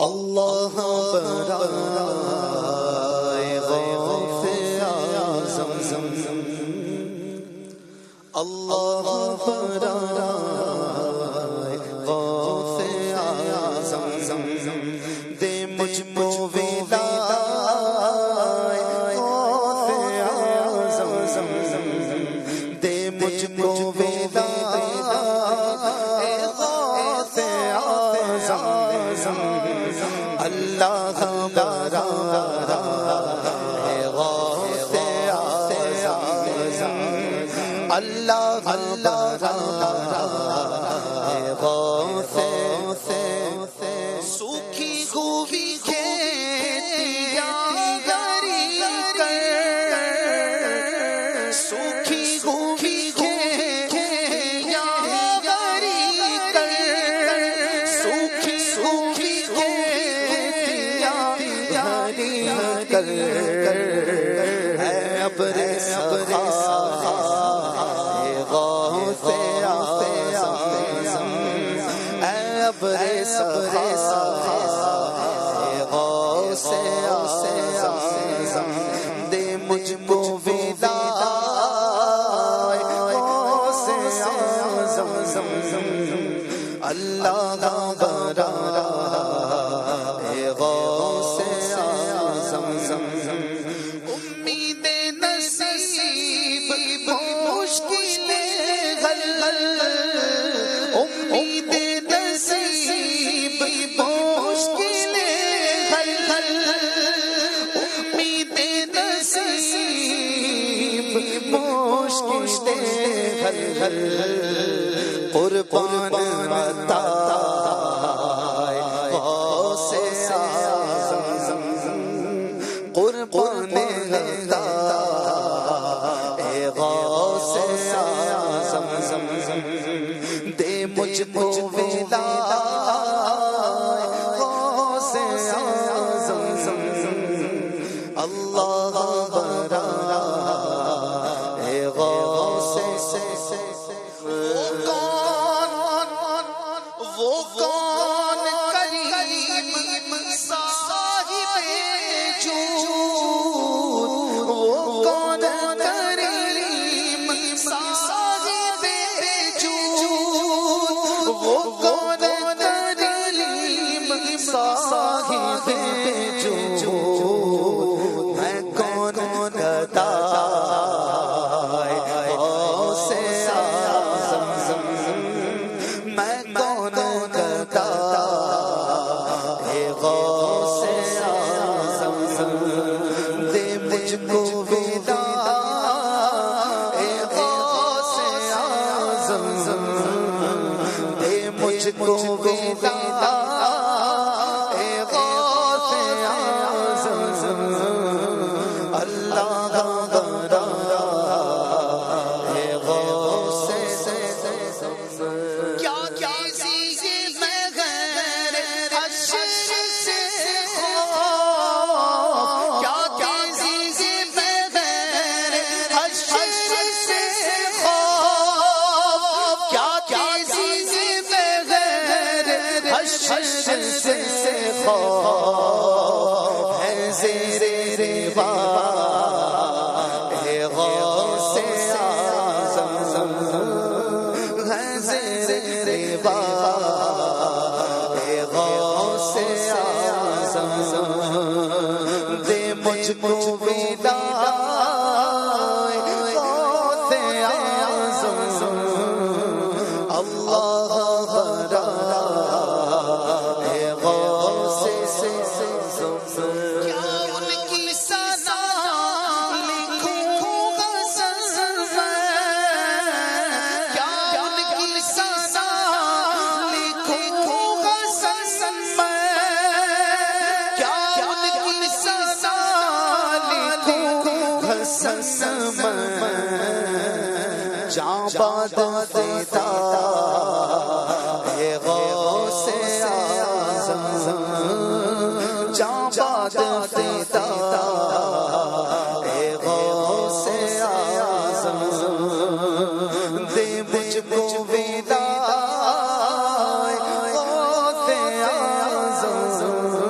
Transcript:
اللہ برائے غوث اعظم، اللہ برائے غوث اعظم، دے مجھ کو ودائے غوث اعظم، دے مجھ کو ودائے غوث اعظم، اللہ برائے غوث اعظم، اللہ برائے غوث اعظم، سوکھی خوبی کھیتیاں گری کر، سوکھی خوبی کھیتیاں گری کر، سوکھی خوبی کھیتیاں گری کر، اے ابر سخا غوث اعظم، اے ابر سخا غوث اعظم، دے مجھ کو ودائے غوث اعظم، اللہ برائے غوث اعظم، امید نصیب مشکل حل، امید نصیب مشکل حل، امید نصیب مشکل حل، قربان عطائے غوث اعظم، قربان عطائے غوث اعظم، دے مجھ کو ودائے غوث اعظم، اللہ برائے غوث وہ کون کریم صاحب جود، وہ کون کریم صاحب جود، وہ کون کریم صاحب جود، میں کون گدائے غوث اعظم، میں کون گدائے غوث اعظم، دے مجھ کو ودائے غوث اعظم، دے مجھ کو ودائے غوث اعظم، اللہ برائے غوث اعظم، کیا چیز میں غیر حشر سے خوف، کیا چیز میں غیر حشر سے خوف، کیا چیز میں غیر حشر سے خوف، ہے زیر رضوان غوث اعظم، ہے زیر رضوان غوث اعظم، دے مجھ کو ودائے غوث اعظم، اللہ برائے غوث اعظم، کیا ان کی ثنا لکھوں غزل میں، کیا ان کی ثنا لکھوں غزل میں، کیا ان کی ثنا لکھوں غزل میں، جاں باد دیتا اے غوث اعظم، جاں باد دیتا اے غوث اعظم، دے مجھ کو ودائے غوث اعظم،